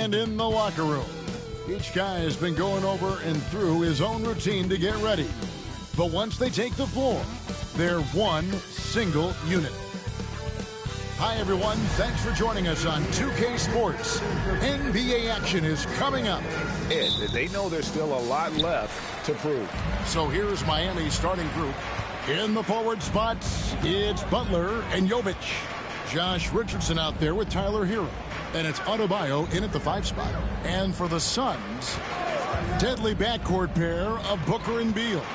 And in the locker room, each guy has been going over and through his own routine to get ready. But once they take the floor, they're one single unit. Hi, everyone. Thanks for joining us on 2K Sports. NBA action is coming up. And they know there's still a lot left to prove. So here's Miami's starting group. In the forward spots, it's Butler and Jovic. Josh Richardson out there with Tyler Hero. And it's Adebayo in at the 5 spot. And for the Suns, deadly backcourt pair of Booker and Beal.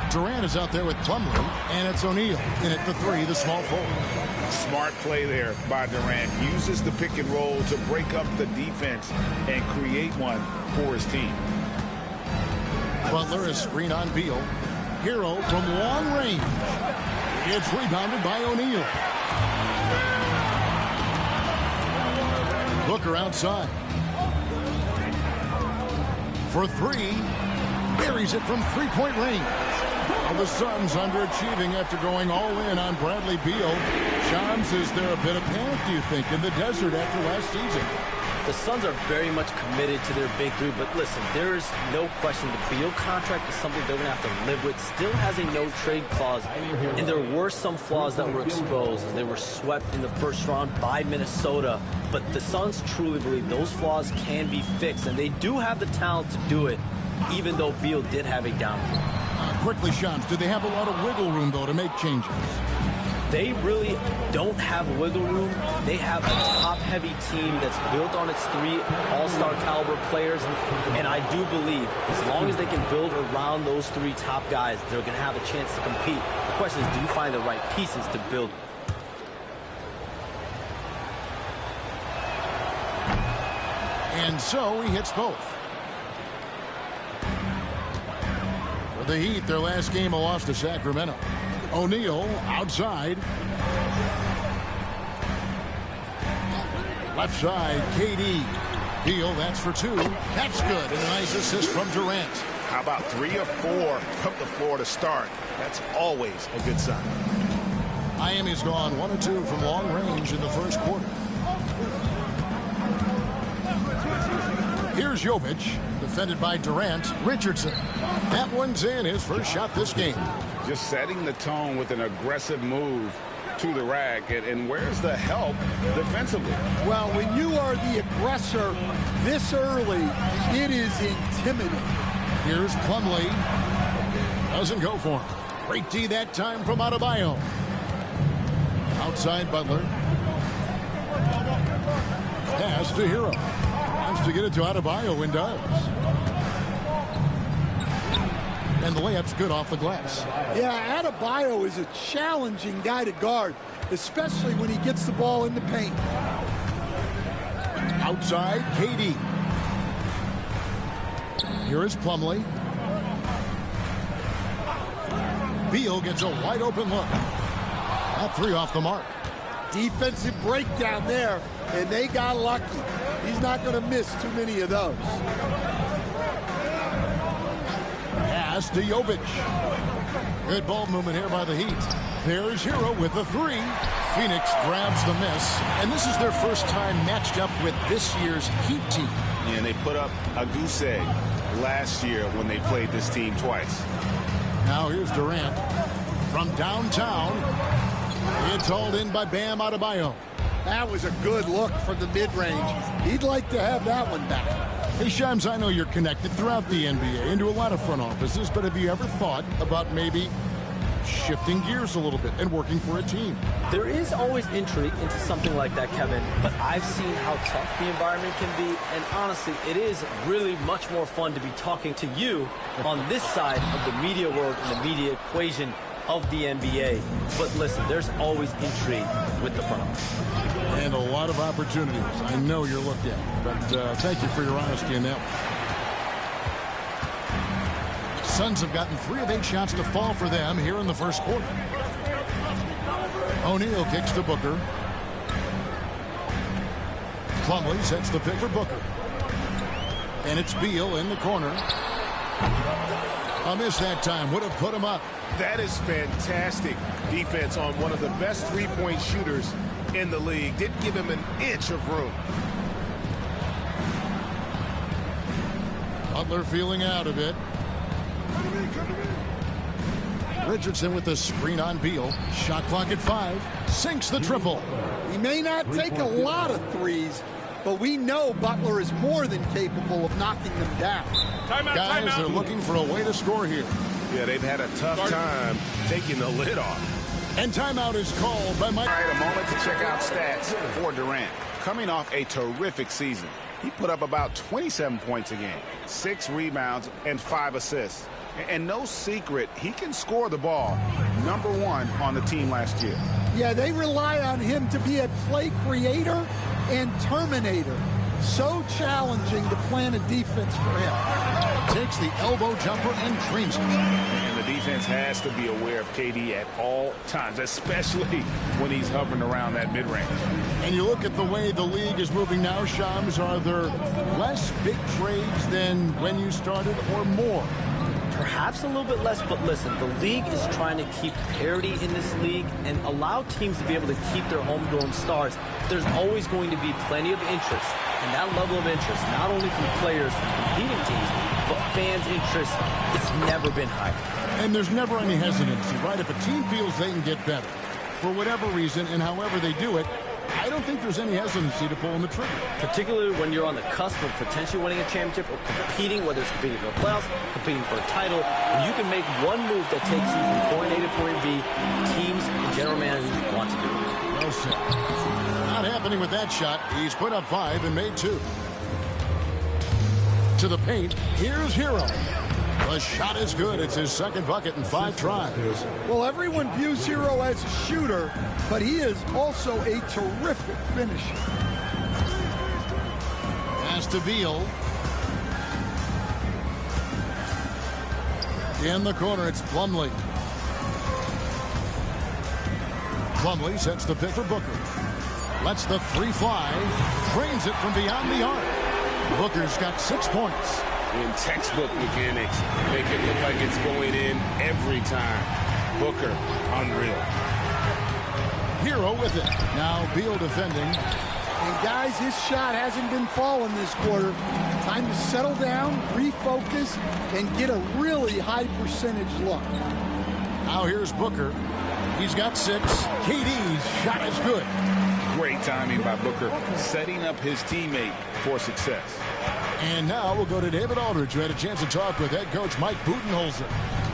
Durant is out there with Plumlee, and it's O'Neal in at the 3, the small forward. Smart play there by Durant. Uses the pick and roll to break up the defense and create one for his team. Butler is screen on Beal. Hero from long range. It's rebounded by O'Neal. Booker outside. For 3. Buries it from three-point range. Well, the Suns underachieving after going all in on Bradley Beal. Shams, is there a bit of panic, do you think, in the desert after last season? The Suns are very much committed to their big three, but listen, there is no question the Beal contract is something they're going to have to live with. Still has a no-trade clause, and there were some flaws that were exposed as they were swept in the first round by Minnesota. But the Suns truly believe those flaws can be fixed, and they do have the talent to do it, even though Beal did have a down year. Quickly, Shams, do they have a lot of wiggle room, though, to make changes? They really don't have wiggle room. They have a top-heavy team that's built on its 3 all-star caliber players, and I do believe as long as they can build around those 3 top guys, they're going to have a chance to compete. The question is, do you find the right pieces to build with? And so he hits both. For the Heat, their last game a loss to Sacramento. O'Neal outside. Left side, KD. Beal, that's for 2. That's good. And a nice assist from Durant. How about 3 or 4 from the floor to start? That's always a good sign. Miami's gone 1 or 2 from long range in the first quarter. Here's Jovic, defended by Durant. Richardson. That one's in, his first shot this game. Just setting the tone with an aggressive move to the rack. And where's the help defensively? Well, when you are the aggressor this early, it is intimidating. Here's Plumlee. Doesn't go for him. Great D that time from Adebayo. Outside Butler. Pass to Hero. Wants to get it to Adebayo and does. And the layup's good off the glass. Yeah, Adebayo is a challenging guy to guard, especially when he gets the ball in the paint. Outside, KD. Here is Plumlee. Beal gets a wide open look. That 3 off the mark. Defensive breakdown there, and they got lucky. He's not going to miss too many of those. Pass to Jovic. Good ball movement here by the Heat. There's Hero with the 3. Phoenix grabs the miss. And this is their first time matched up with this year's Heat team. Yeah, and they put up a goose egg last year when they played this team twice. Now here's Durant. From downtown. It's hauled in by Bam Adebayo. That was a good look from the mid-range. He'd like to have that one back. Hey, Shams, I know you're connected throughout the NBA into a lot of front offices, but have you ever thought about maybe shifting gears a little bit and working for a team? There is always intrigue into something like that, Kevin, but I've seen how tough the environment can be, and honestly, it is really much more fun to be talking to you on this side of the media world and the media equation of the NBA. But listen, there's always intrigue with the front office. And a lot of opportunities. I know you're looked at, but thank you for your honesty in that one. Suns have gotten 3 of 8 shots to fall for them here in the first quarter. O'Neal kicks to Booker. Plumlee sets the pick for Booker. And it's Beal in the corner. A miss that time. Would have put him up. That is fantastic defense on one of the best three-point shooters in the league. Didn't give him an inch of room. Butler feeling out a bit. Richardson with the screen on Beal. Shot clock at 5. Sinks the triple. He may not take a lot of threes, but we know Butler is more than capable of knocking them down. Guys are looking for a way to score here. Yeah, they've had a tough time taking the lid off. And timeout is called by Mike. All right, a moment to check out stats for Durant. Coming off a terrific season, he put up about 27 points a game, 6 rebounds, and 5 assists. And no secret, he can score the ball. #1 on the team last year. Yeah, they rely on him to be a play creator and terminator. So challenging to plan a defense for him. Takes the elbow jumper and drains it. And the defense has to be aware of KD at all times, especially when he's hovering around that mid-range. And you look at the way the league is moving now, Shams, are there less big trades than when you started or more? Perhaps a little bit less, but listen, the league is trying to keep parity in this league and allow teams to be able to keep their homegrown stars. There's always going to be plenty of interest, and that level of interest, not only from players from competing teams, but fans' interest, it's never been higher. And there's never any hesitancy, right? If a team feels they can get better, for whatever reason and however they do it, I don't think there's any hesitancy to pulling the trigger. Particularly when you're on the cusp of potentially winning a championship or competing, whether it's competing for the playoffs, competing for a title, and you can make one move that takes you from point A to point B, teams and general managers want to do it. Well said. Not happening with that shot. He's put up 5 and made 2. To the paint, here's Hero. The shot is good. It's his second bucket in 5 tries. Well, everyone views Hero as a shooter, but he is also a terrific finisher. Pass to Beal. In the corner, it's Plumlee. Plumlee sets the pick for Booker. Lets the 3 fly. Drains it from beyond the arc. Booker's got 6 points. In textbook mechanics, make it look like it's going in every time. Booker, unreal. Hero with it. Now Beal defending. And guys, his shot hasn't been falling this quarter. Time to settle down, refocus, and get a really high percentage look. Now here's Booker. He's got 6. KD's shot is good. Great timing by Booker, setting up his teammate for success. And now we'll go to David Aldridge, who had a chance to talk with head coach Mike Budenholzer.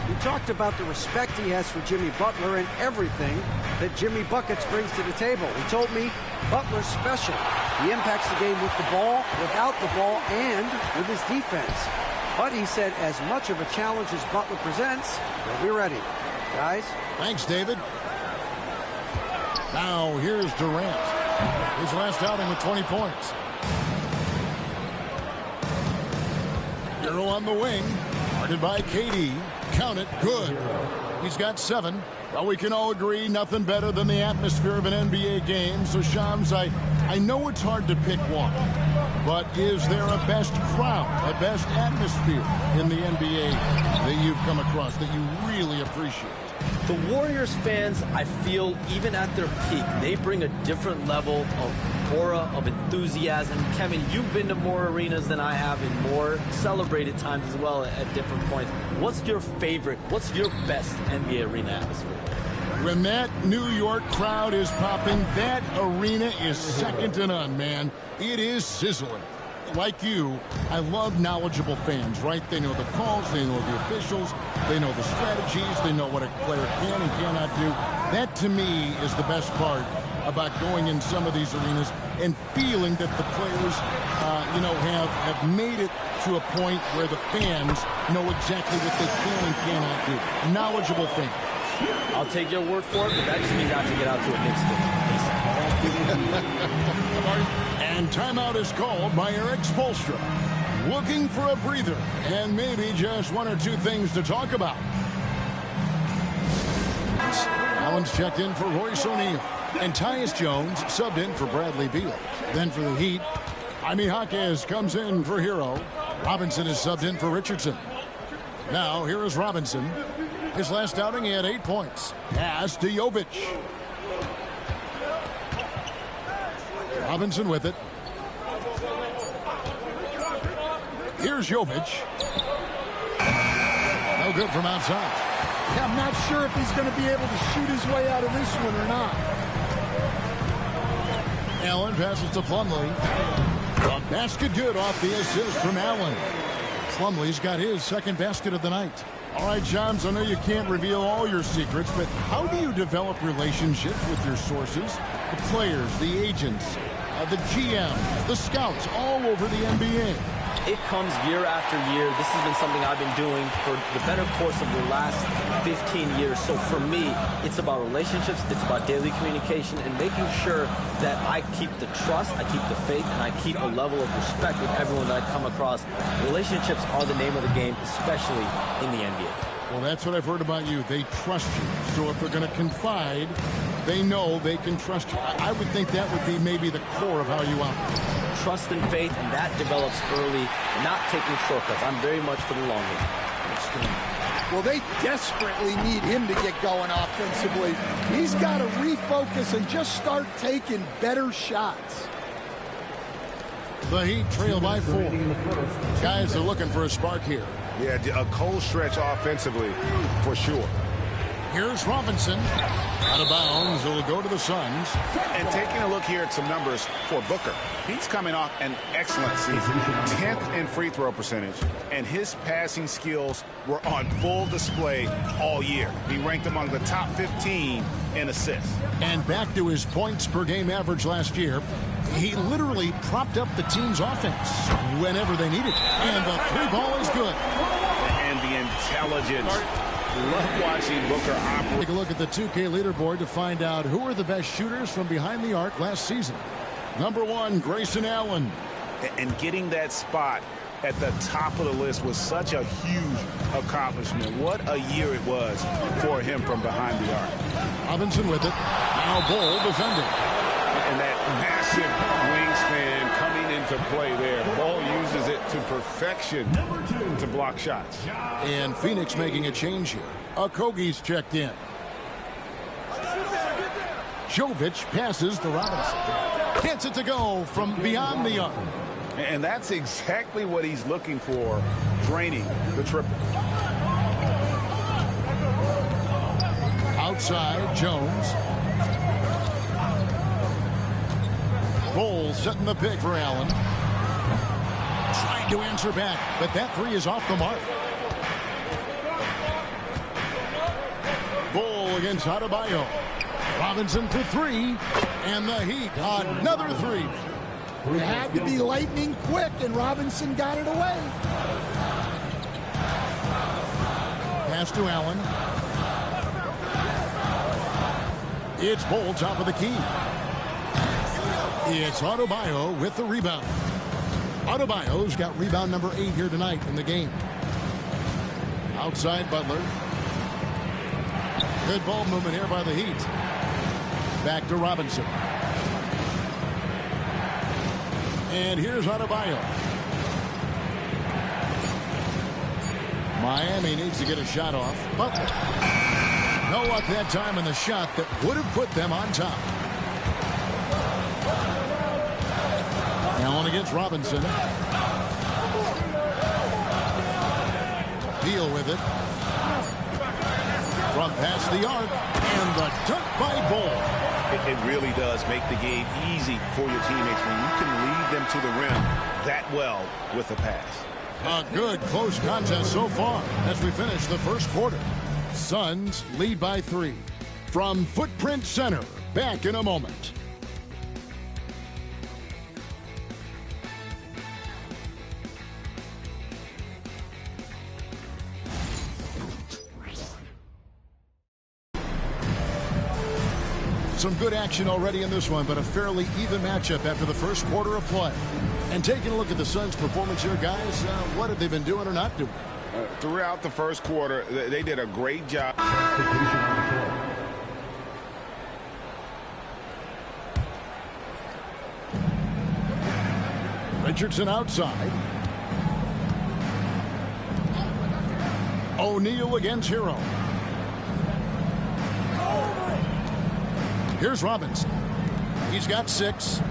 We talked about the respect he has for Jimmy Butler and everything that Jimmy Buckets brings to the table. He told me Butler's special. He impacts the game with the ball, without the ball, and with his defense. But he said as much of a challenge as Butler presents, he'll be ready. Guys? Thanks, David. Now here's Durant. His last outing with 20 points. Hero on the wing. Guarded by KD. Count it. Good. He's got 7. Well, we can all agree nothing better than the atmosphere of an NBA game. So, Shams, I know it's hard to pick one. But is there a best crowd, a best atmosphere in the NBA that you've come across that you really appreciate? The Warriors fans, I feel, even at their peak, they bring a different level of aura, of enthusiasm. Kevin, you've been to more arenas than I have in more celebrated times as well at different points. What's your favorite, what's your best NBA arena atmosphere? When that New York crowd is popping, that arena is second to none, man. It is sizzling. Like you, I love knowledgeable fans, right? They know the calls, they know the officials, they know the strategies, they know what a player can and cannot do. That, to me, is the best part about going in some of these arenas and feeling that the players, have made it to a point where the fans know exactly what they can and cannot do. Knowledgeable fans. I'll take your word for it, but that just means I have to get out to a Knicks game. And timeout is called by Eric Spoelstra. Looking for a breather and maybe just 1 or 2 things to talk about. Allen's checked in for Royce O'Neal. And Tyus Jones subbed in for Bradley Beal. Then for the Heat, Jaime Jaquez comes in for Hero. Robinson is subbed in for Richardson. Now here is Robinson. His last outing, he had 8 points. Pass to Jovic. Robinson with it. Here's Jovic. No good from outside. Yeah, I'm not sure if he's going to be able to shoot his way out of this one or not. Allen passes to Plumlee. The basket good off the assist from Allen. Plumlee's got his second basket of the night. All right, Johns, I know you can't reveal all your secrets, but how do you develop relationships with your sources? The players, the agents, the GM, the scouts all over the NBA. It comes year after year. This has been something I've been doing for the better course of the last 15 years. So for me, it's about relationships, it's about daily communication, and making sure that I keep the trust, I keep the faith, and I keep a level of respect with everyone that I come across. Relationships are the name of the game, especially in the NBA. Well, that's what I've heard about you. They trust you. So if they're going to confide, they know they can trust you. I would think that would be maybe the core of how you operate. Trust and faith, and that develops early, not taking shortcuts. I'm very much for the long game. Well, they desperately need him to get going offensively. He's got to refocus and just start taking better shots. The Heat trail by 4. Guys are looking for a spark here. Yeah, a cold stretch offensively, for sure. Here's Robinson. Out of bounds. It'll go to the Suns. And taking a look here at some numbers for Booker. He's coming off an excellent season. 10th in free throw percentage. And his passing skills were on full display all year. He ranked among the top 15 in assists. And back to his points per game average last year. He literally propped up the team's offense whenever they needed it. And the three ball is good. And the intelligence. Love watching Booker operate. Take a look at the 2K leaderboard to find out who are the best shooters from behind the arc last season. Number 1, Grayson Allen. And getting that spot at the top of the list was such a huge accomplishment. What a year it was for him from behind the arc. Robinson with it. Now Bol defending. And that massive wingspan coming into play there. Ball uses it to perfection to block shots. And Phoneix making a change here. Okogie's checked in. Jovic passes to Robinson. Gets it to go from beyond the arc. And that's exactly what he's looking for, draining the triple. Outside, Jones. Bol setting the pick for Allen. Trying to answer back, but that three is off the mark. Bol against Adebayo. Robinson for 3, and the Heat another 3. It had to be lightning quick, and Robinson got it away. Pass to Allen. It's Bol, top of the key. It's Adebayo with the rebound. Adebayo's got rebound number 8 here tonight in the game. Outside Butler. Good ball movement here by the Heat. Back to Robinson. And here's Adebayo. Miami needs to get a shot off. Butler. No luck that time in the shot that would have put them on top. Allen against Robinson. Deal with it. From past the arc. And the dunk by Bol. It really does make the game easy for your teammates when you can lead them to the rim that well with a pass. A good close contest so far as we finish the first quarter. Suns lead by 3. From Footprint Center, back in a moment. Some good action already in this one, but a fairly even matchup after the first quarter of play. And taking a look at the Suns' performance here, guys, what have they been doing or not doing? Throughout the first quarter, they did a great job. Richardson outside. O'Neal against Hero. Here's Robinson. He's got 6.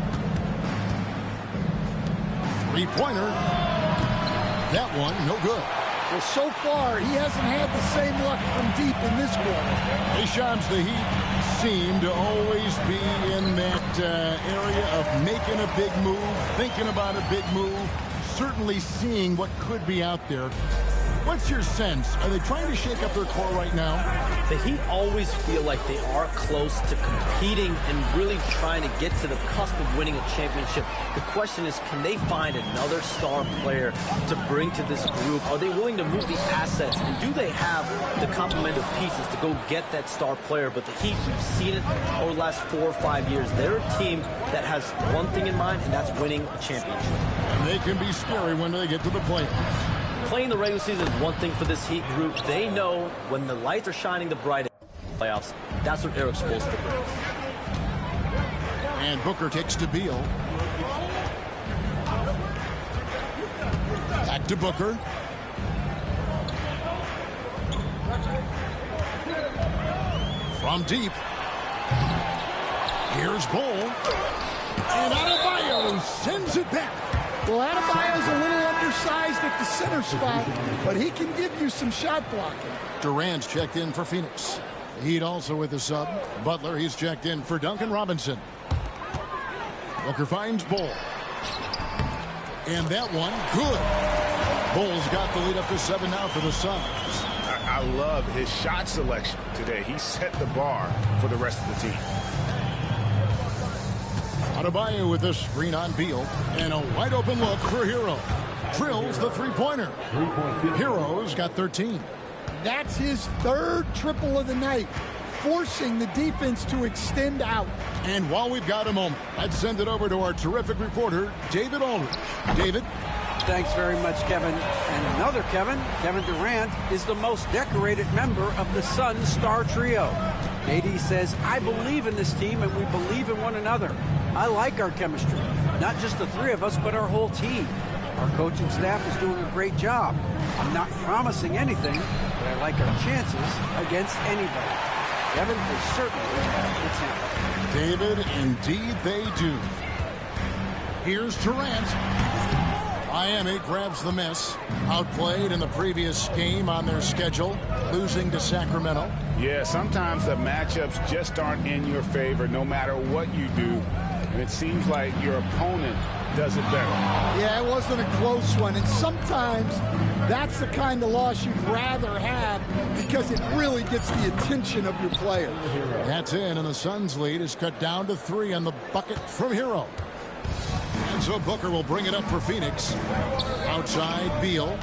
Three-pointer. That one, no good. Well, so far, he hasn't had the same luck from deep in this quarter. Deschamps, the Heat seem to always be in that area of making a big move, thinking about a big move, certainly seeing what could be out there. What's your sense? Are they trying to shake up their core right now? The Heat always feel like they are close to competing and really trying to get to the cusp of winning a championship. The question is, can they find another star player to bring to this group? Are they willing to move the assets? And do they have the complement of pieces to go get that star player? But the Heat, we've seen it over the last 4 or 5 years. They're a team that has one thing in mind, and that's winning a championship. And they can be scary when they get to the playoffs. Playing the regular season is one thing for this Heat group. They know when the lights are shining the brightest in the playoffs, that's what Eric Spoelstra brings. And Booker takes to Beal. Back to Booker. From deep. Here's Bull. And Adebayo sends it back. Well, Adebayo's a little undersized at the center spot, but he can give you some shot blocking. Durant's checked in for Phoenix. The Heat also with the sub. Butler, he's checked in for Duncan Robinson. Booker finds Bull. And that one, good. Bull's got the lead up to 7 now for the Suns. I love his shot selection today. He set the bar for the rest of the team. Adebayo with a screen on Beal. And a wide open look for Hero. Drills the three-pointer. Hero's got 13. That's his third triple of the night, forcing the defense to extend out. And while we've got a moment, I'd send it over to our terrific reporter, David Aldridge. David? Thanks very much, Kevin. And another Kevin, Kevin Durant, is the most decorated member of the Suns star trio. AD says, I believe in this team and we believe in one another. I like our chemistry. Not just the three of us, but our whole team. Our coaching staff is doing a great job. I'm not promising anything, but I like our chances against anybody. Kevin, they certainly have the talent. David, indeed they do. Here's Durant. Miami grabs the miss. Outplayed in the previous game on their schedule, losing to Sacramento. Yeah, sometimes the matchups just aren't in your favor no matter what you do. And it seems like your opponent does it better. Yeah, it wasn't a close one. And sometimes that's the kind of loss you'd rather have because it really gets the attention of your player. That's in, and the Suns' lead is cut down to 3 on the bucket from Hero. And so Booker will bring it up for Phoenix. Outside, Beal.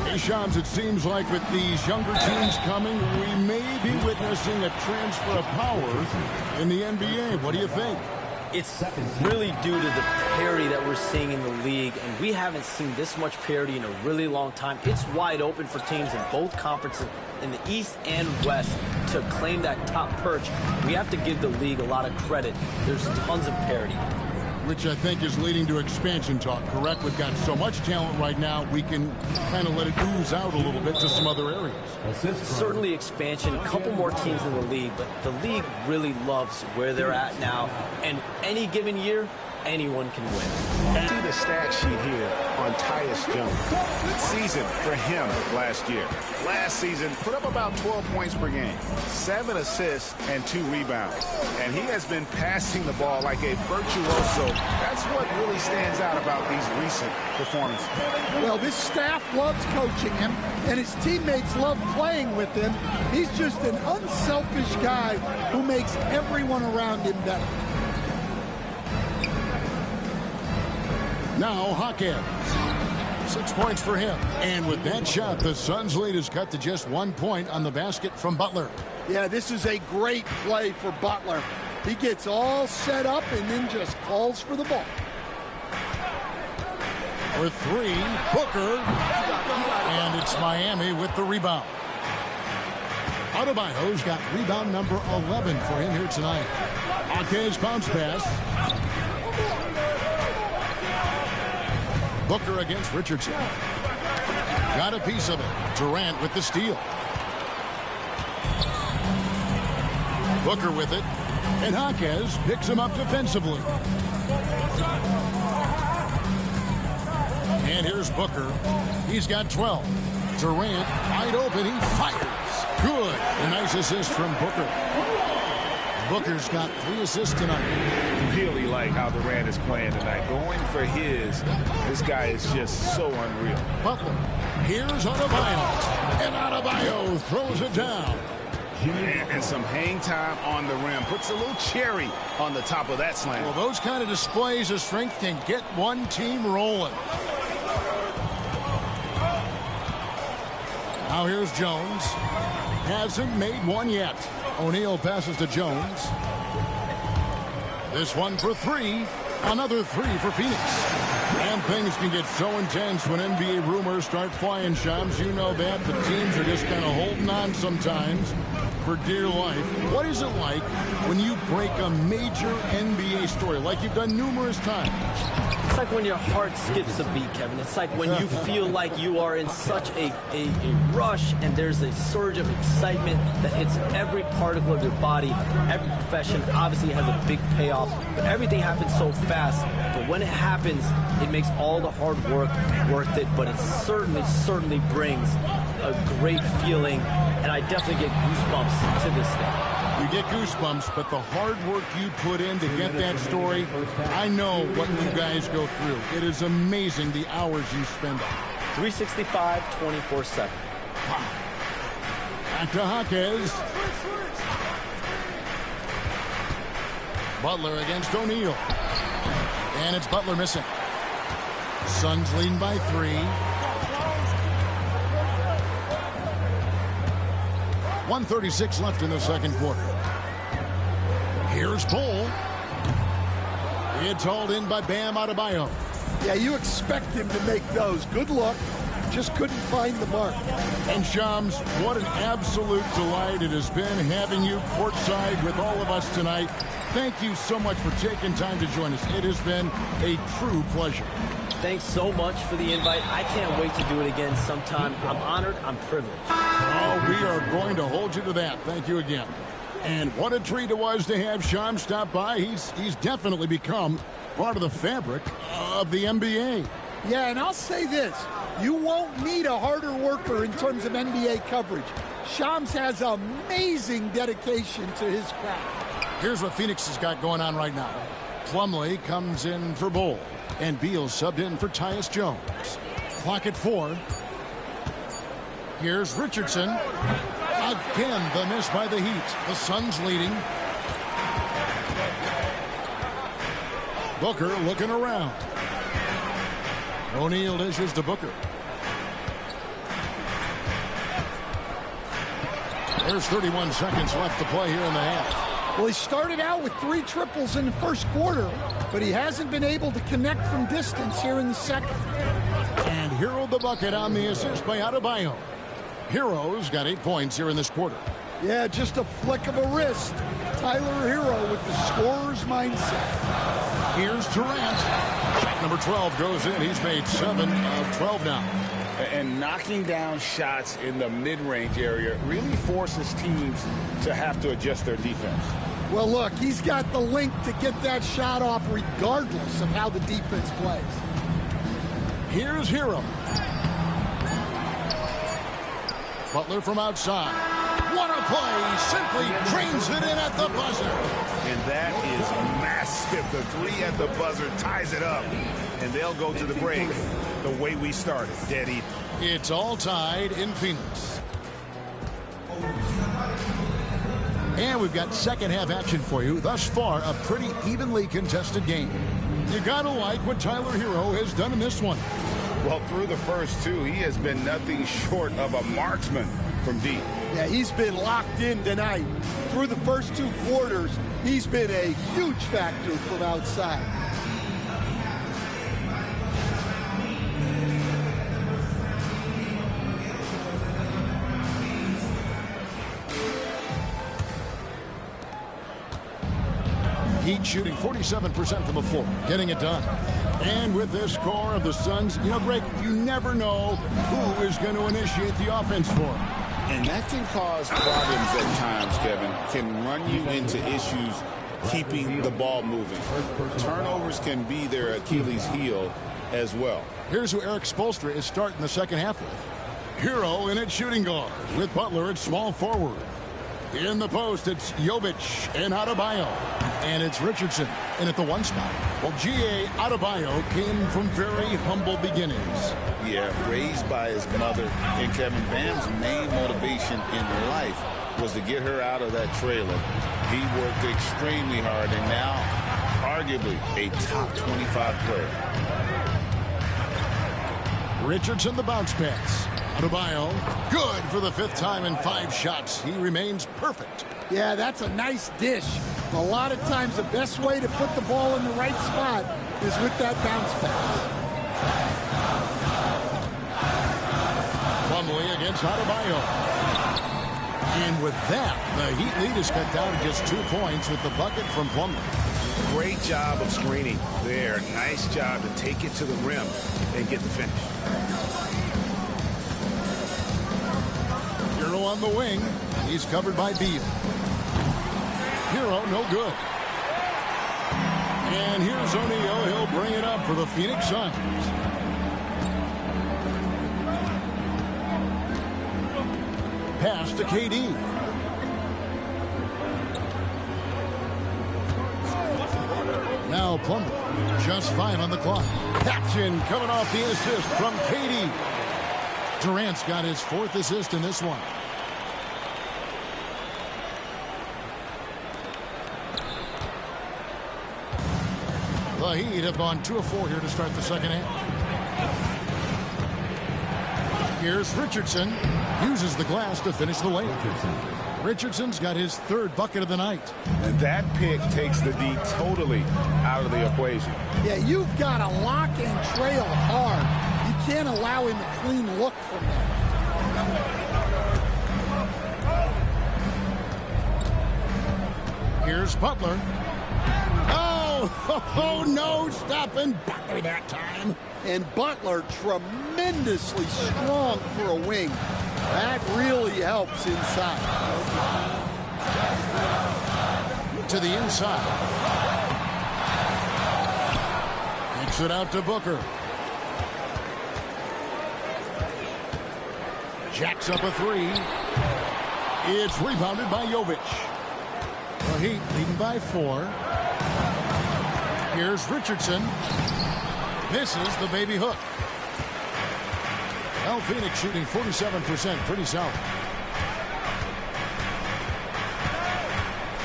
Deschamps, it seems like with these younger teams coming, we may be witnessing a transfer of power in the NBA. What do you think? It's really due to the parity that we're seeing in the league, and we haven't seen this much parity in a really long time. It's wide open for teams in both conferences, in the East and West, to claim that top perch. We have to give the league a lot of credit. There's tons of parity. Which I think is leading to expansion talk, correct? We've got so much talent right now, we can kind of let it ooze out a little bit to some other areas. Certainly expansion, a couple more teams in the league, but the league really loves where they're at now. And any given year, anyone can win. See the stat sheet here on Tyus Jones. Good season for him last year. Last season, put up about 12 points per game, 7 assists, and 2 rebounds. And he has been passing the ball like a virtuoso. That's what really stands out about these recent performances. Well, this staff loves coaching him, and his teammates love playing with him. He's just an unselfish guy who makes everyone around him better. Now Hawkins. 6 points for him. And with that shot, the Suns' lead is cut to just 1 point on the basket from Butler. Yeah, this is a great play for Butler. He gets all set up and then just calls for the ball. For 3, Booker. And it's Miami with the rebound. Adebayo's got rebound number 11 for him here tonight. Hawkins bounce pass. Booker against Richardson. Got a piece of it. Durant with the steal. Booker with it. And Hawkins picks him up defensively. And here's Booker. He's got 12. Durant, wide open. He fires. Good. A nice assist from Booker. Booker's got 3 assists tonight. Really like how Durant is playing tonight. Going for this guy is just so unreal. Butler. Here's Adebayo. And Adebayo throws it down. And some hang time on the rim. Puts a little cherry on the top of that slam. Well, those kind of displays of strength can get one team rolling. Now here's Jones. Hasn't made one yet. O'Neal passes to Jones. This one for 3. Another 3 for Phoenix. And things can get so intense when NBA rumors start flying, Shams. You know that. The teams are just kind of holding on sometimes for dear life. What is it like when you break a major NBA story like you've done numerous times? It's like when your heart skips a beat, Kevin. It's like when you feel like you are in such a rush and there's a surge of excitement that hits every particle of your body. Every profession obviously has a big payoff, but everything happens so fast. But when it happens, it makes all the hard work worth it, but it certainly brings a great feeling, and I definitely get goosebumps to this day. You get goosebumps, but the hard work you put in to get that story, I know what you guys go through. It is amazing the hours you spend on it. 365, 24/7. Back to Jaquez. Butler against O'Neal. And it's Butler missing. Suns leading by 3. 1:36 left in the second quarter. Here's Bull. It's hauled in by Bam Adebayo. Yeah, you expect him to make those. Good luck. Just couldn't find the mark. And Shams, what an absolute delight it has been having you courtside with all of us tonight. Thank you so much for taking time to join us. It has been a true pleasure. Thanks so much for the invite. I can't wait to do it again sometime. I'm honored. I'm privileged. Oh, we are going to hold you to that. Thank you again. And what a treat it was to have Shams stop by. He's definitely become part of the fabric of the NBA. Yeah, and I'll say this. You won't meet a harder worker in terms of NBA coverage. Shams has amazing dedication to his craft. Here's what Phoenix has got going on right now. Plumlee comes in for Bull. And Beal subbed in for Tyus Jones. Clock at 4. Here's Richardson. Again, the miss by the Heat. The Suns leading. Booker looking around. O'Neal dishes to Booker. There's 31 seconds left to play here in the half. Well, he started out with 3 triples in the first quarter, but he hasn't been able to connect from distance here in the second. And Hero the bucket on the assist by Adebayo. Hero's got 8 points here in this quarter. Yeah, just a flick of a wrist. Tyler Hero with the scorer's mindset. Here's Durant. Shot number 12 goes in. He's made 7 of 12 now. And knocking down shots in the mid-range area really forces teams to have to adjust their defense. Well, look, he's got the link to get that shot off regardless of how the defense plays. Here's Hero. Butler from outside. What a play. Simply drains it in at the buzzer. And that is massive. The 3 at the buzzer ties it up. And they'll go to the break the way we started, dead even. It's all tied in Phoenix. And we've got second half action for you. Thus far, a pretty evenly contested game. You gotta like what Tyler Hero has done in this one. Well, through the first 2, he has been nothing short of a marksman from deep. Yeah, he's been locked in tonight. Through the first 2 quarters, he's been a huge factor from outside. Heat shooting 47% from the floor, getting it done. And with this score of the Suns, you know, Greg, you never know who is going to initiate the offense for them. And that can cause problems at times, Kevin. Can run you into issues keeping the ball moving. Turnovers can be their Achilles heel. as well. Here's who Eric Spoelstra is starting the second half with. Hero in at shooting guard, with Butler at small forward. In the post, it's Jovic and Adebayo. And it's Richardson in at the 1 spot. Well, G.A. Adebayo came from very humble beginnings. Yeah, raised by his mother. And Kevin Bam's main motivation in life was to get her out of that trailer. He worked extremely hard and now arguably a top 25 player. Richardson, the bounce pass. Adebayo, good for the 5th time in 5 shots. He remains perfect. Yeah, that's a nice dish. A lot of times the best way to put the ball in the right spot is with that bounce pass. Plumlee against Adebayo. And with that, the Heat lead is cut down to just 2 points with the bucket from Plumlee. Great job of screening there. Nice job to take it to the rim and get the finish. Hero on the wing. He's covered by Beal. Hero, no good. And here's O'Neal. He'll bring it up for the Phoenix Suns. Pass to KD. Now Plumlee. Just 5 on the clock. Caption coming off the assist from KD. Durant's got his 4th assist in this one. The Heat have gone 2 of 4 here to start the second half. Here's Richardson. Uses the glass to finish the layup. Richardson's got his 3rd bucket of the night. And that pick takes the D totally out of the equation. Yeah, you've got to lock and trail hard. You can't allow him a clean look from that. Here's Butler. Oh, no, stopping Butler that time. And Butler tremendously strong for a wing. That really helps inside. To the inside. Kicks it out to Booker. Jacks up a 3. It's rebounded by Jovic. The Heat leading by 4. Here's Richardson. Misses the baby hook. Well, Phoenix shooting 47%. Pretty solid.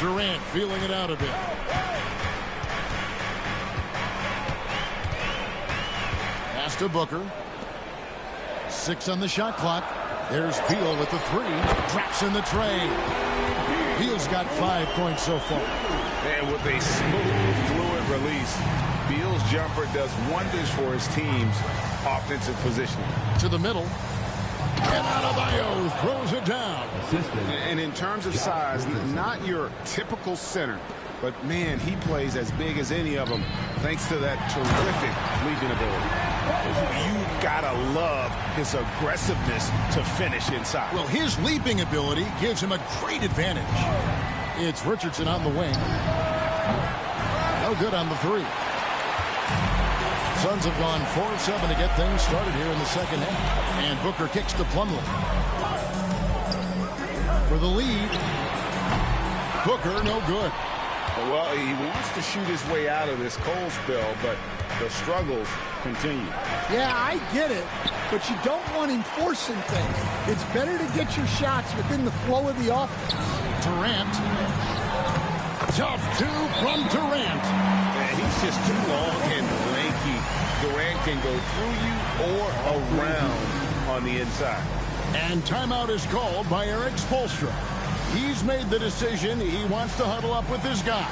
Durant feeling it out a bit. Pass to Booker. 6 on the shot clock. There's Beal with the 3. Drops in the tray. Beal's got 5 points so far. And with a smooth, fluid release, Beal's jumper does wonders for his team's offensive positioning. To the middle. And Adebayo throws it down. And in terms of size, not your typical center, but man, he plays as big as any of them thanks to that terrific leaping ability. You gotta love his aggressiveness to finish inside. Well, his leaping ability gives him a great advantage. It's Richardson on the wing. No good on the 3. Suns have gone 4 of 7 to get things started here in the second half. And Booker kicks to Plumlee. For the lead. Booker, no good. Well, he wants to shoot his way out of this cold spell, but the struggles continue. Yeah, I get it, but you don't want him forcing things. It's better to get your shots within the flow of the offense. Durant. Tough 2 from Durant. Man, he's just too long and lanky. Durant can go through you or around on the inside. And timeout is called by Eric Spoelstra. He's made the decision. He wants to huddle up with his guy.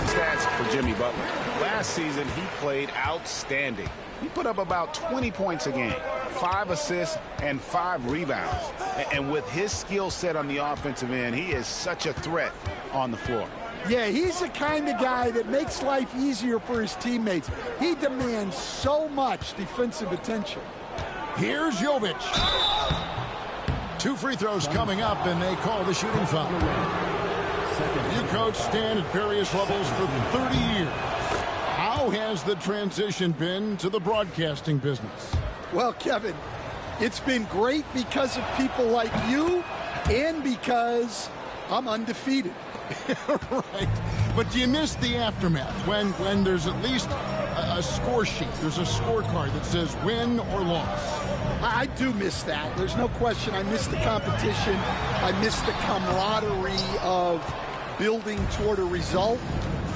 Stats for Jimmy Butler. Last season, he played outstanding. He put up about 20 points a game, 5 assists, and 5 rebounds. And with his skill set on the offensive end, he is such a threat on the floor. Yeah, he's the kind of guy that makes life easier for his teammates. He demands so much defensive attention. Here's Jovic. 2 free throws coming up, and they call the shooting foul. You coach Stan at various levels for 30 years. How How has the transition been to the broadcasting business? Well, Kevin, it's been great because of people like you and because I'm undefeated. Right. But do you miss the aftermath when there's at least a score sheet? There's a scorecard that says win or loss. I do miss that. There's no question. I miss the competition. I miss the camaraderie of building toward a result.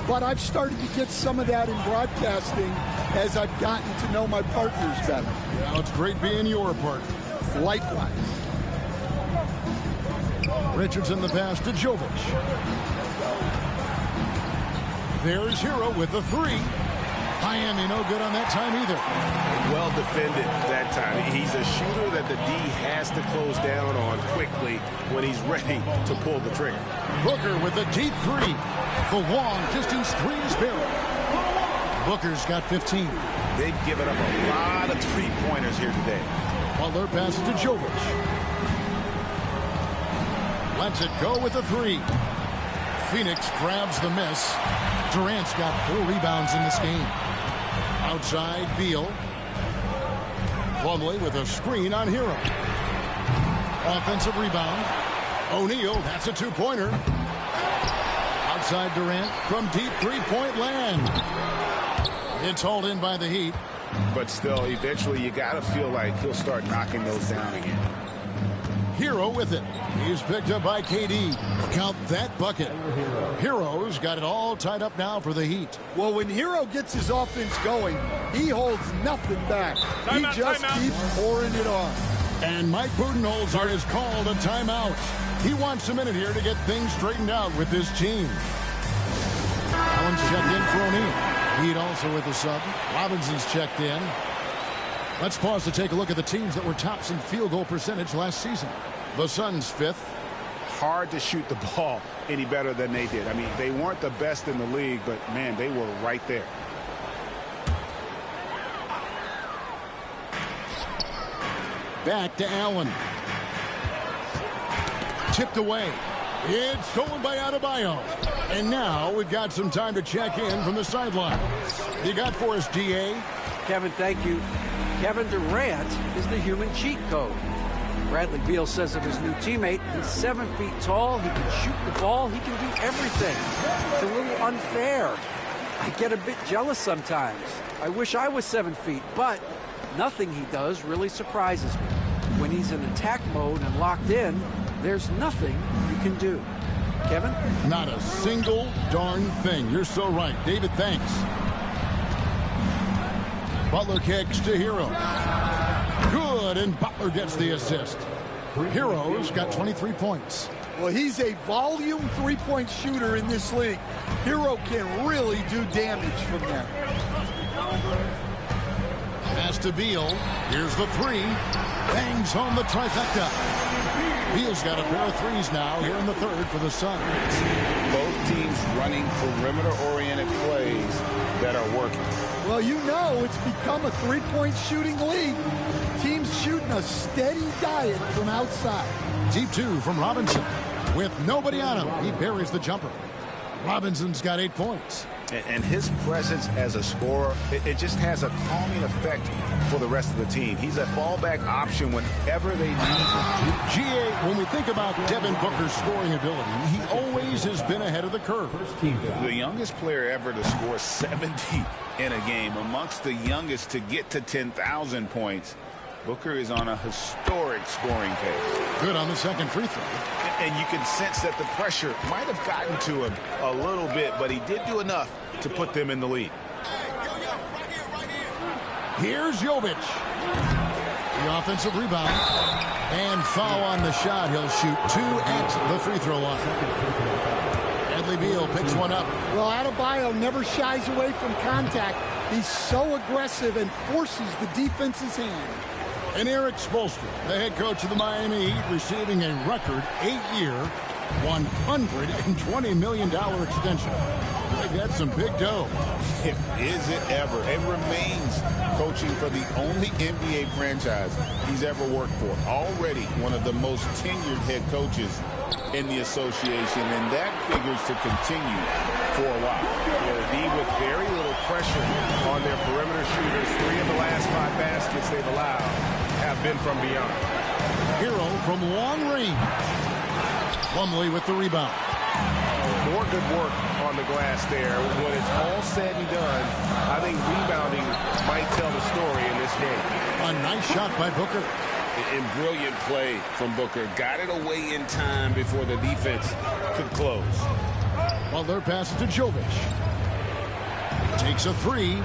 But I've started to get some of that in broadcasting as I've gotten to know my partners better. Well, it's great being your partner. Likewise. Richardson the pass to Jovic. There's Hero with the three. Miami no good on that time either. Well defended that time. He's a shooter that the D has to close down on quickly when he's ready to pull the trigger. Booker with a deep three. The long distance three is buried. Booker's got 15. They've given up a lot of three-pointers here today. Butler passes to Jovic. Lets it go with the three. Phoenix grabs the miss. Durant's got 4 rebounds in this game. Outside, Beal. Plumlee with a screen on Hero. Offensive rebound. O'Neal, that's a two-pointer. Outside Durant from deep three-point land. It's hauled in by the Heat. But still, eventually you got to feel like he'll start knocking those down again. Hero with it. He's picked up by KD. Count that bucket. Hero's got it all tied up now for the Heat. Well, when Hero gets his offense going, he holds nothing back. He just keeps pouring it on. And Mike Budenholzer has called a timeout. He wants a minute here to get things straightened out with this team. Allen's checked in for O'Neal. Heat also with the sub. Robinson's checked in. Let's pause to take a look at the teams that were tops in field goal percentage last season. The Suns 5th. Hard to shoot the ball any better than they did. I mean, they weren't the best in the league, but, man, they were right there. Back to Allen. Tipped away. It's stolen by Adebayo. And now we've got some time to check in from the sidelines. You got for us, GA? Kevin, thank you. Kevin Durant is the human cheat code. Bradley Beal says of his new teammate, he's 7 feet tall, he can shoot the ball, he can do everything. It's a little unfair. I get a bit jealous sometimes. I wish I was 7 feet, but nothing he does really surprises me. When he's in attack mode and locked in, there's nothing you can do. Kevin? Not a single darn thing. You're so right. David, thanks. Butler kicks to Hero. Good, and Butler gets the assist. Hero's got 23 points. Well, he's a volume three-point shooter in this league. Hero can really do damage from there. Pass to Beal. Here's the three. Bangs home the trifecta. Beal's got a pair of threes now here in the third for the Suns. Both teams running perimeter-oriented plays that are working. Well, you know it's become a three-point shooting league. Teams shooting a steady diet from outside. Deep two from Robinson. With nobody on him, he buries the jumper. Robinson's got 8 points. And his presence as a scorer, it just has a calming effect for the rest of the team. He's a fallback option whenever they need him. GA, when we think about Devin Booker's scoring ability, he always has been ahead of the curve. The youngest player ever to score 70 in a game, amongst the youngest to get to 10,000 points. Booker is on a historic scoring pace. Good on the second free throw. And you can sense that the pressure might have gotten to him a little bit, but he did do enough to put them in the lead. Here's Jovic. The offensive rebound. And foul on the shot. He'll shoot 2 at the free throw line. Bradley Beal picks one up. Well, Adebayo never shies away from contact. He's so aggressive and forces the defense's hand. And Eric Spoelstra, the head coach of the Miami Heat, receiving a record 8-year, $120 million extension. They got some big dough. Is it ever? It remains coaching for the only NBA franchise he's ever worked for. Already one of the most tenured head coaches in the association, and that figures to continue for a while. With very little pressure last 5 baskets they've allowed have been from beyond. Hero from long range. Plumlee with the rebound. More good work on the glass there. When it's all said and done, I think rebounding might tell the story in this game. A nice shot by Booker. And brilliant play from Booker. Got it away in time before the defense could close. Butler passes to Jovic. Takes a 3.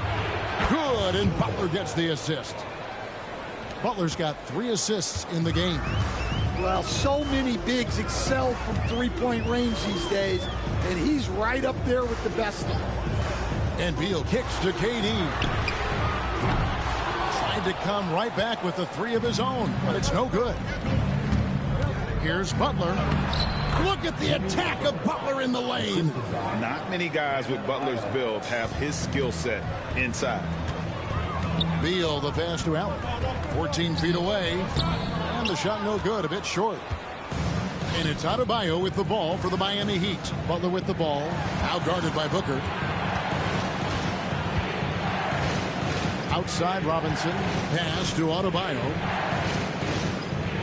Good, and Butler gets the assist. Butler's got 3 assists in the game. Well, so many bigs excel from three-point range these days, and he's right up there with the best of them. And Beal kicks to KD. Tried to come right back with the 3 of his own, but it's no good. Here's Butler. Look at the attack of Butler in the lane. Not many guys with Butler's build have his skill set inside. Beal, the pass to Allen. 14 feet away. And the shot no good, a bit short. And it's Adebayo with the ball for the Miami Heat. Butler with the ball, now guarded by Booker. Outside Robinson, pass to Adebayo.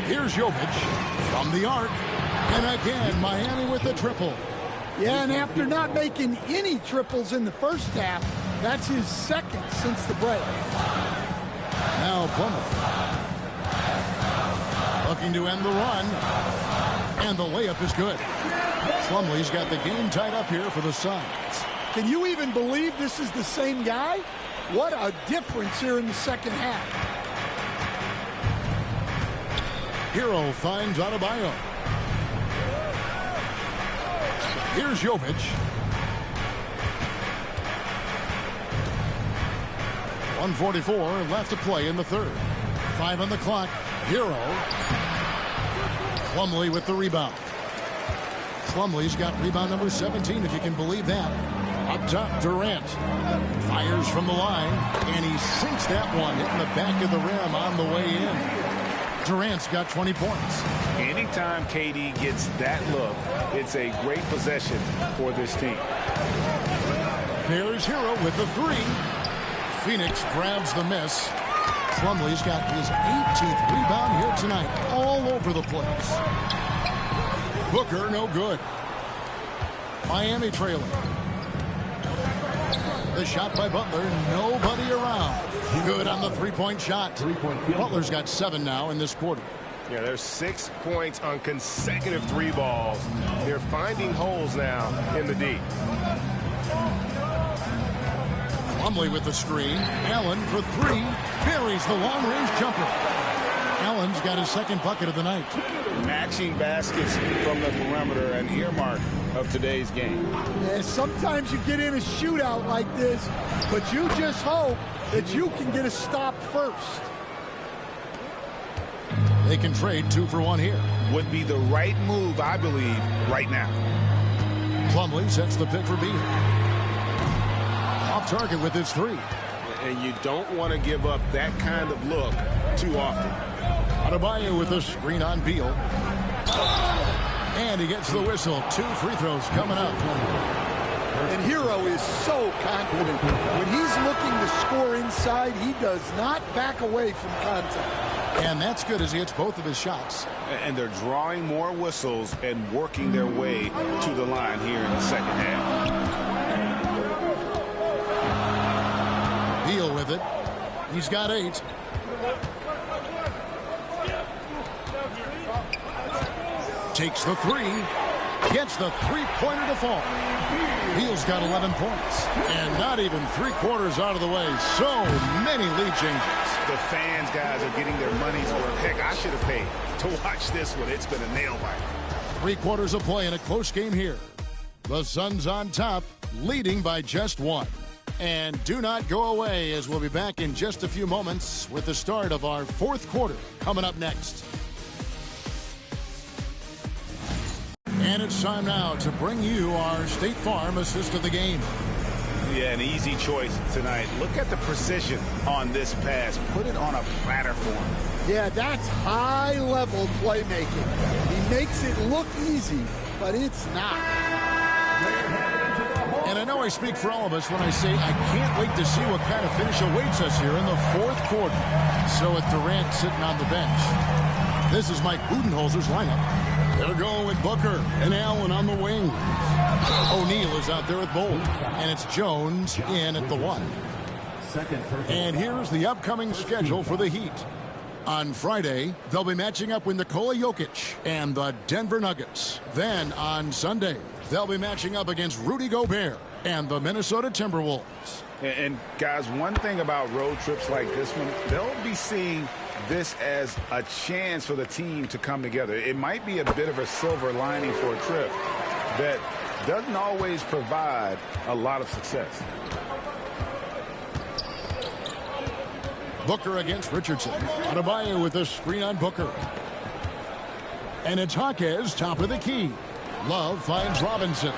Here's Jovic from the arc. And again, Miami with the triple. Yeah, and after not making any triples in the first half, that's his second since the break. Now Plumlee. Looking to end the run. And the layup is good. Plumlee's got the game tied up here for the Suns. Can you even believe this is the same guy? What a difference here in the second half. Hero finds Adebayo. Here's Jovic. 1:44 left to play in the third. 5 on the clock. Hero. Plumlee with the rebound. Plumlee's got rebound number 17, if you can believe that. Up top, Durant. Fires from the line, and he sinks that one, hitting the back of the rim on the way in. Durant's got 20 points. Anytime KD gets that look, it's a great possession for this team. There's Hero with the 3. Phoneix grabs the miss. Plumlee's got his 18th rebound here tonight, all over the place. Booker, no good. Miami trailing. The shot by Butler, nobody around. Good on the 3-point shot. Butler's got 7 now in this quarter. Yeah, there's 6 points on consecutive 3 balls. They're finding holes now in the D. Plumlee with the screen. Allen for 3. Buries the long-range jumper. Allen's got his second bucket of the night. Matching baskets from the perimeter, an earmark of today's game. Yeah, sometimes you get in a shootout like this, but you just hope that you can get a stop first. They can trade 2 for 1 here. Would be the right move, I believe, right now. Plumlee sets the pick for Beal. Off target with his 3. And you don't want to give up that kind of look too often. Adebayo with a screen on Beal. And he gets the whistle. 2 free throws coming up. And Hero is so confident. When he's looking to score inside, he does not back away from contact. And that's good as he hits both of his shots. And they're drawing more whistles and working their way to the line here in the second half. Beal with it. He's got 8. Takes the 3. Gets the 3-pointer to fall. Beal's got 11 points. And not even 3/4 out of the way. So many lead changes. The fans, guys, are getting their money's worth. Heck, I should have paid to watch this one. It's been a nail biter. 3/4 of play in a close game here. The Suns on top, leading by just 1. And do not go away, as we'll be back in just a few moments with the start of our 4th quarter coming up next. And it's time now to bring you our State Farm assist of the game. Yeah, an easy choice tonight. Look at the precision on this pass. Put it on a platter for him. Yeah, that's high-level playmaking. He makes it look easy, but it's not. And I know I speak for all of us when I say I can't wait to see what kind of finish awaits us here in the fourth quarter. So with Durant sitting on the bench, this is Mike Budenholzer's lineup. They're going with Booker and Allen on the wing. O'Neal is out there with Bolt. And it's Jones in at the 1. And here's the upcoming schedule for the Heat. On Friday, they'll be matching up with Nikola Jokic and the Denver Nuggets. Then on Sunday, they'll be matching up against Rudy Gobert and the Minnesota Timberwolves. And guys, one thing about road trips like this one, they'll be seeing this as a chance for the team to come together. It might be a bit of a silver lining for a trip that doesn't always provide a lot of success. Booker against Richardson. Adebayo with a screen on Booker. And it's Jaquez, top of the key. Love finds Robinson.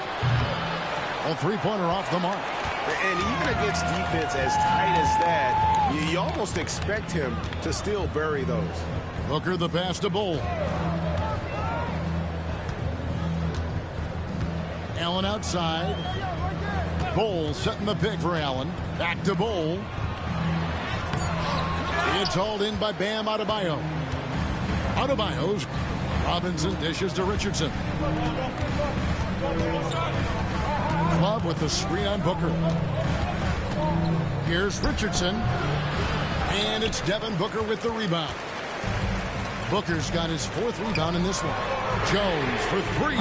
A three-pointer off the mark. And even against defense as tight as that, you almost expect him to still bury those. Booker the pass to Bull. Allen outside. Bull setting the pick for Allen. Back to Bull. It's hauled in by Bam Adebayo. Adebayo's. Robinson dishes to Richardson. Love with the screen on Booker. Here's Richardson. And it's Devin Booker with the rebound. Booker's got his 4th rebound in this one. Jones for 3.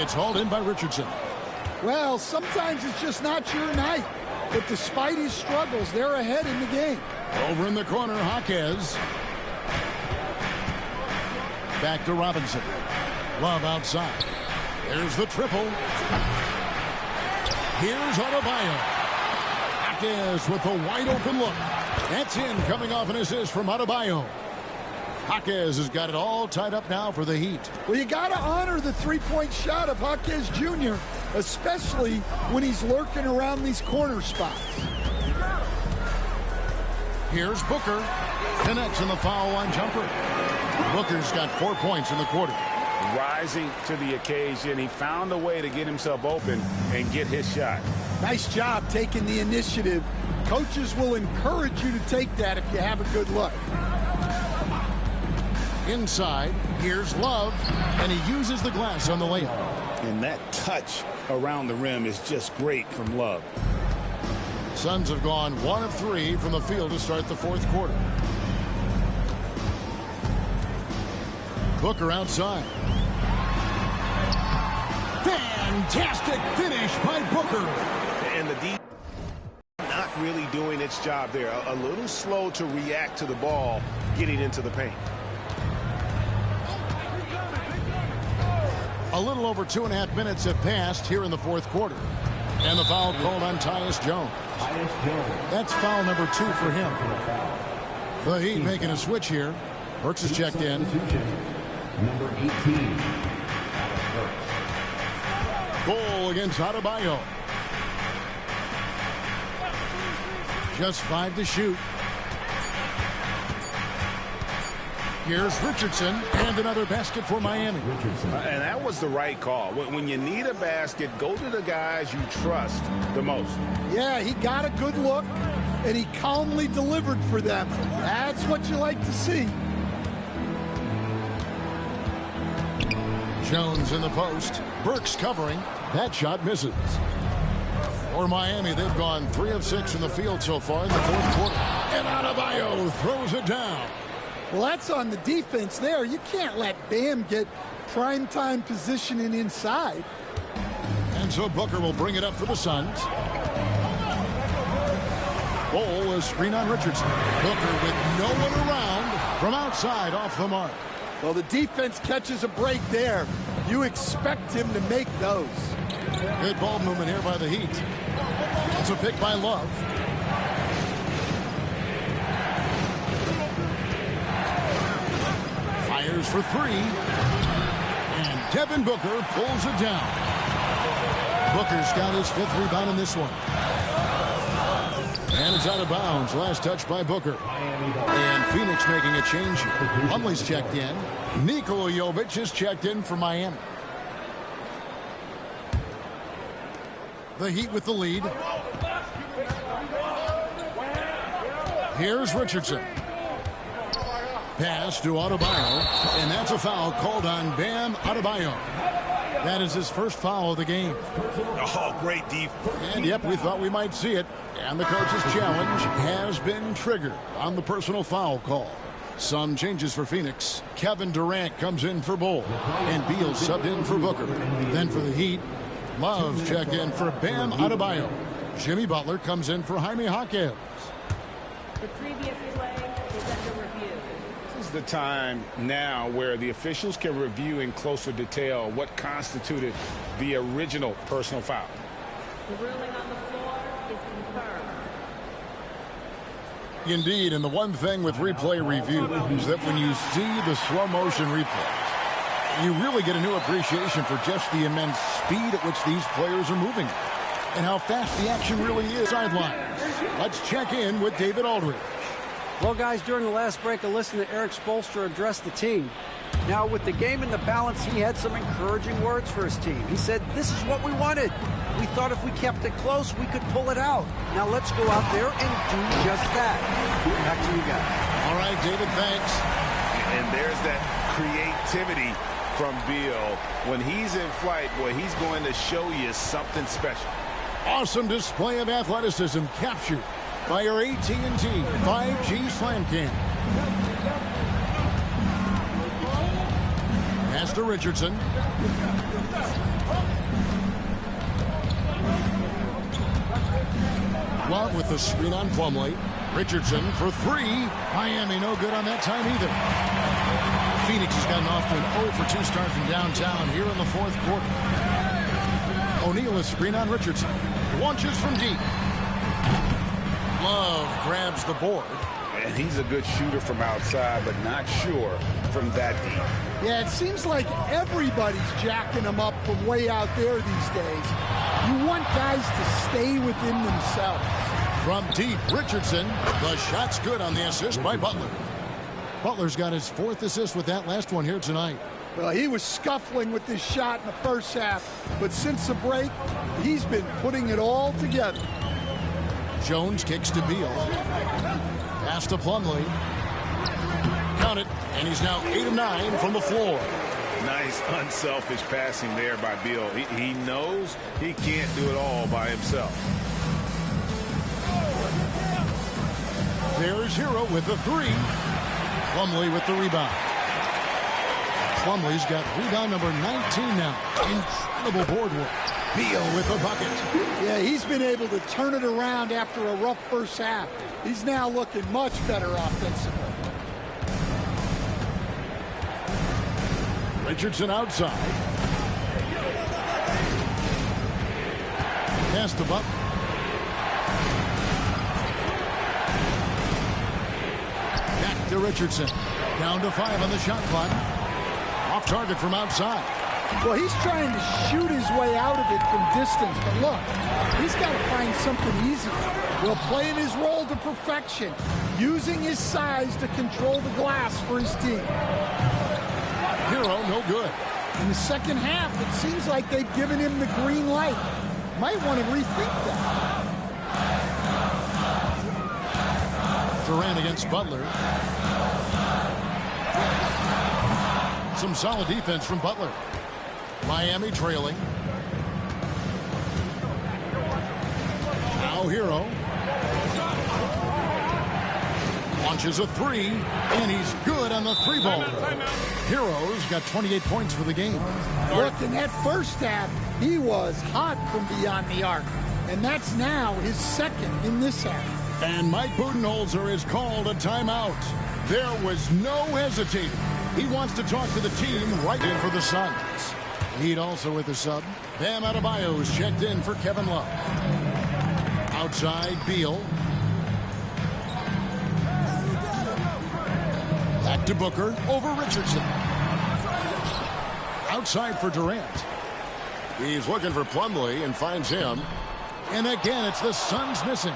It's hauled in by Richardson. Well, sometimes it's just not your night. But despite his struggles, they're ahead in the game. Over in the corner, Jaquez. Back to Robinson. Love outside. There's the triple. Here's Adebayo. Jaquez with a wide open look. That's in, coming off an assist from Adebayo. Jaquez has got it all tied up now for the Heat. Well, you got to honor the three-point shot of Jaquez Jr., especially when he's lurking around these corner spots. Here's Booker. Connects in the foul line jumper. Booker's got 4 points in the quarter. Rising to the occasion, he found a way to get himself open and get his shot. Nice job taking the initiative. Coaches will encourage you to take that if you have a good look. Inside, here's Love, and he uses the glass on the layup. And that touch around the rim is just great from Love. Suns have gone 1 of 3 from the field to start the 4th quarter. Booker outside. Fantastic finish by Booker. And the defense not really doing its job there. A little slow to react to the ball getting into the paint. A little over 2.5 minutes have passed here in the 4th quarter. And the foul called on Tyus Jones. That's foul number 2 for him. The Heat making a switch here. Burks is checked in. Number 18. Bull against Adebayo. Just 5 to shoot. Here's Richardson, and another basket for Miami. And that was the right call. When you need a basket, go to the guys you trust the most. Yeah, he got a good look, and he calmly delivered for them. That's what you like to see. Jones in the post. Burks covering. That shot misses. For Miami, they've gone 3 of 6 from the field so far in the 4th quarter. And Adebayo throws it down. Well, that's on the defense there. You can't let Bam get primetime positioning inside. And so Booker will bring it up for the Suns. Bull is screen on Richardson. Booker with no one around from outside off the mark. Well, the defense catches a break there. You expect him to make those. Good ball movement here by the Heat. It's a pick by Love. Fires for 3. And Devin Booker pulls it down. Booker's got his 5th rebound in this one. And it's out of bounds. Last touch by Booker. And Phoenix making a change here. Plumlee's checked in. Nikola Jovic is checked in for Miami. The Heat with the lead. Here's Richardson. Pass to Adebayo, and that's a foul called on Bam Adebayo. That is his first foul of the game. Oh, great defense. And yep, we thought we might see it. And the coach's challenge has been triggered on the personal foul call. Some changes for Phoenix. Kevin Durant comes in for Bull, and Beal subbed in for Booker. Then for the Heat, Love checked in for Bam Adebayo. Jimmy Butler comes in for Jaime Jaquez. The previous play is under review. This is the time now where the officials can review in closer detail what constituted the original personal foul. The ruling on the floor is confirmed. Indeed, and the one thing with replay review is that when you see the slow motion replays, you really get a new appreciation for just the immense speed at which these players are moving and how fast the action really is sidelines. Let's check in with David Aldridge. Well, guys, during the last break, I listened to Eric Spoelstra address the team. Now, with the game in the balance, he had some encouraging words for his team. He said, this is what we wanted. We thought if we kept it close, we could pull it out. Now, let's go out there and do just that. Back to you guys. All right, David, thanks. And there's that creativity from Beal. When he's in flight, boy, he's going to show you something special. Awesome display of athleticism captured by our AT&T 5G Slam Cam. Pass to Richardson. Love with the screen on Plumlee. Richardson for three. Miami no good on that time either. Phoenix has gotten off to an 0 for 2 start from downtown here in the fourth quarter. O'Neal is screen on Richardson. Launches from deep. Love grabs the board. And he's a good shooter from outside, but not sure from that deep. Yeah, it seems like everybody's jacking them up from way out there these days. You want guys to stay within themselves. From deep, Richardson. The shot's good on the assist by Butler. Butler's got his 4th assist with that last one here tonight. Well, he was scuffling with this shot in the first half, but since the break, he's been putting it all together. Jones kicks to Beal. Pass to Plumlee. Count it, and he's now 8 of 9 from the floor. Nice, unselfish passing there by Beal. He knows he can't do it all by himself. There's Hero with the 3. Plumlee with the rebound. Plumlee's got rebound number 19 now. Incredible board work. Beal with the bucket. Yeah, he's been able to turn it around after a rough first half. He's now looking much better offensively. Richardson outside. Pass to Butler. Back to Richardson. Down to 5 on the shot clock. Off target from outside. Well, he's trying to shoot his way out of it from distance, but look, he's got to find something easier. Well, playing his role to perfection, using his size to control the glass for his team. Hero, no good. In the second half, it seems like they've given him the green light. Might want to rethink that. Durant against Butler. Some solid defense from Butler. Miami trailing. Now Hero. Launches a 3, and he's good on the 3-ball. Hero's got 28 points for the game. Look, in that first half, he was hot from beyond the arc. And that's now his 2nd in this half. And Mike Budenholzer has called a timeout. There was no hesitating. He wants to talk to the team right in for the Suns. Heat also with the sub. Bam Adebayo is checked in for Kevin Love. Outside, Beal. Back to Booker, over Richardson. Outside for Durant. He's looking for Plumlee and finds him. And again, it's the Suns missing.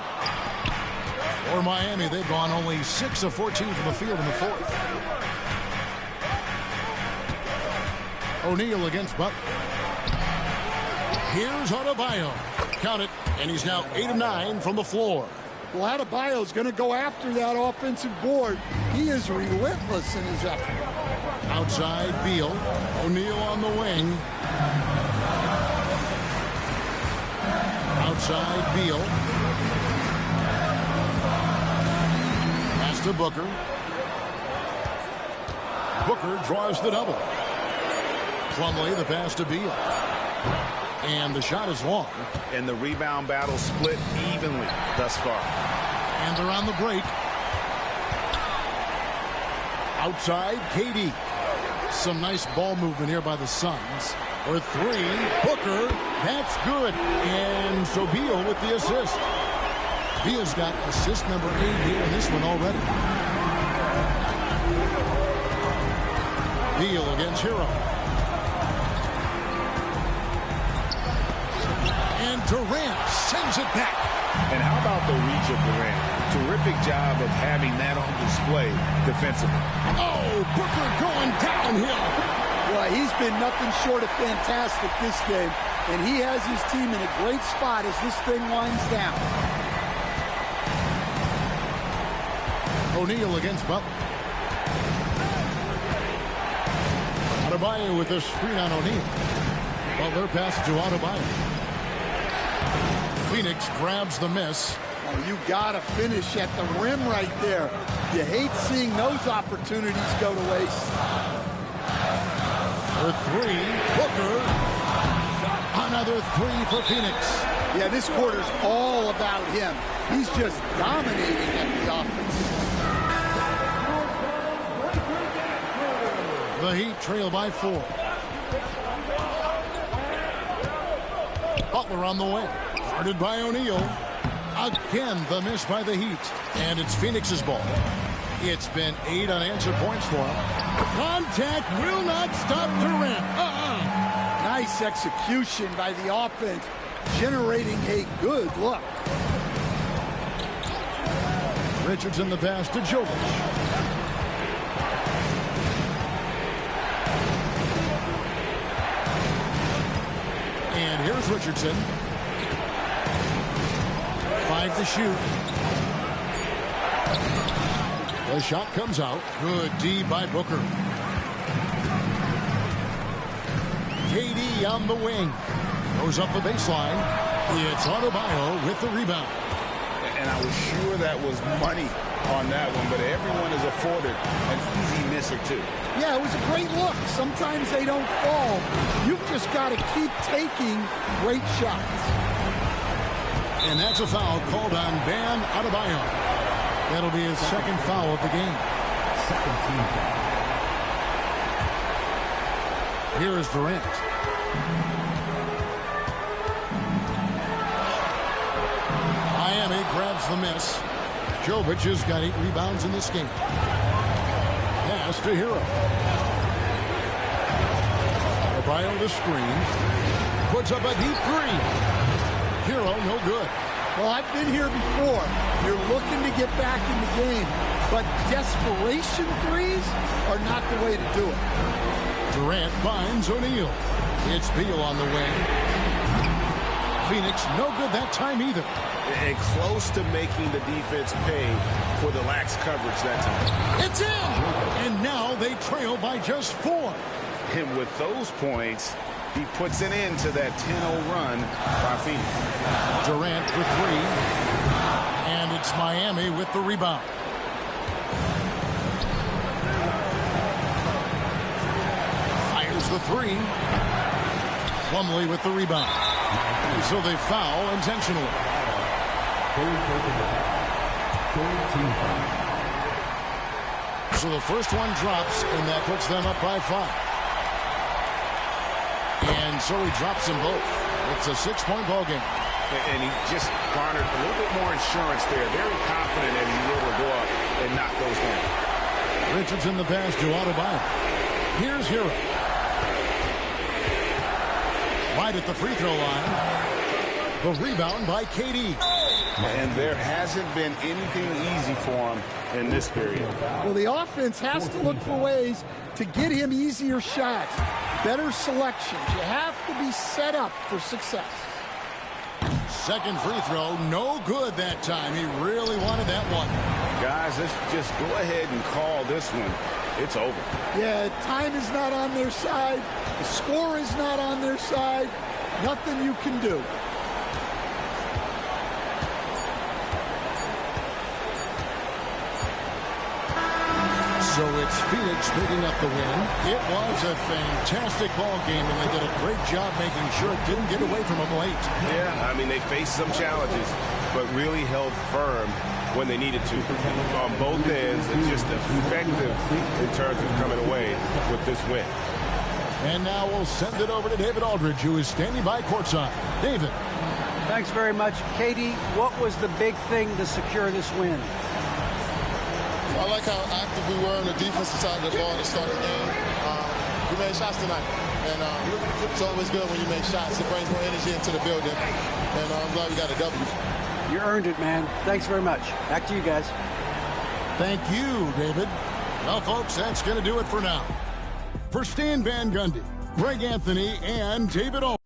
For Miami, they've gone only 6 of 14 from the field in the 4th. O'Neal against Butler. Here's Adebayo. count it, and he's now 8 of 9 from the floor. Well, Adebayo's going to go after that offensive board. He is relentless in his effort. Outside, Beal. O'Neal on the wing. Outside, Beal. Pass to Booker. Booker draws the double. Plumlee, the pass to Beal. And the shot is long. And the rebound battle split evenly thus far. And they're on the break. Outside, KD. Some nice ball movement here by the Suns. For three, Booker. That's good. And so Beal with the assist. Beal's got assist number 8 here in this one already. Beal against Hero. And Durant sends it back. And how about the reach of Durant? Terrific job of having that on display defensively. Oh, Booker going downhill. Well, he's been nothing short of fantastic this game, and he has his team in a great spot as this thing winds down. O'Neal against Butler. Adebayo with a screen on O'Neal. Butler passes to Adebayo. Phoneix grabs the miss. Oh, you got to finish at the rim right there. You hate seeing those opportunities go to waste. For three, Booker. Another three for Phoneix. Yeah, this quarter's all about him. He's just dominating at the offense. The Heat trail by 4. Butler on the way. Guarded by O'Neal. Again, the miss by the Heat. And it's Phoenix's ball. It's been 8 unanswered points for him. Contact will not stop Durant. Nice execution by the offense, generating a good look. Richardson the pass to Jovic. And here's Richardson. 5 to shoot. The shot comes out. Good D by Booker. KD on the wing. Goes up the baseline. It's Adebayo with the rebound. And I was sure that was money on that one, but everyone is afforded an easy misser too. Yeah, it was a great look. Sometimes they don't fall. You've just got to keep taking great shots. And that's a foul called on Bam Adebayo. That'll be his second foul of the game. Second team foul. Here is Durant. Miami grabs the miss. Jovic has got 8 rebounds in this game. Pass to Hero. Adebayo the screen. Puts up a deep 3. Hero no good. Well, I've been here before. You're looking to get back in the game, but desperation threes are not the way to do it. Durant finds O'Neal. It's Beal on the wing. Phoneix no good that time either. And close to making the defense pay for the lax coverage that time. It's in! And now they trail by just 4. And with those points, he puts an end to that 10-0 run by Phoneix. Durant for 3. And it's Miami with the rebound. Fires the 3. Plumlee with the rebound. And so they foul intentionally. So the first one drops, and that puts them up by 5. And so he drops them both. It's a 6-point ball game. And he just garnered a little bit more insurance there. Very confident that he's able to go up and knock those down. Richardson the pass to Adebayo. Here's Hero. Right at the free throw line. The rebound by KD. And there hasn't been anything easy for him in this period. Well, the offense has to look for ways to get him easier shots, better selections. You have to be set up for success. second free throw, no good that time. He really wanted that one. Guys, let's just go ahead and call this one. It's over. Yeah, time is not on their side. The score is not on their side. Nothing you can do. So it's Phoneix picking up the win. It was a fantastic ball game, and they did a great job making sure it didn't get away from them late. Yeah, I mean, they faced some challenges, but really held firm when they needed to on both ends, and just effective in terms of coming away with this win. And now we'll send it over to David Aldridge, who is standing by courtside. David. Thanks very much. Katie, what was the big thing to secure this win? I like how active we were on the defensive side of the ball to start the game. We made shots tonight, and it's always good when you make shots. It brings more energy into the building, and I'm glad we got a W. You earned it, man. Thanks very much. Back to you guys. Thank you, David. Well, folks, that's going to do it for now. For Stan Van Gundy, Greg Anthony, and David Aldridge.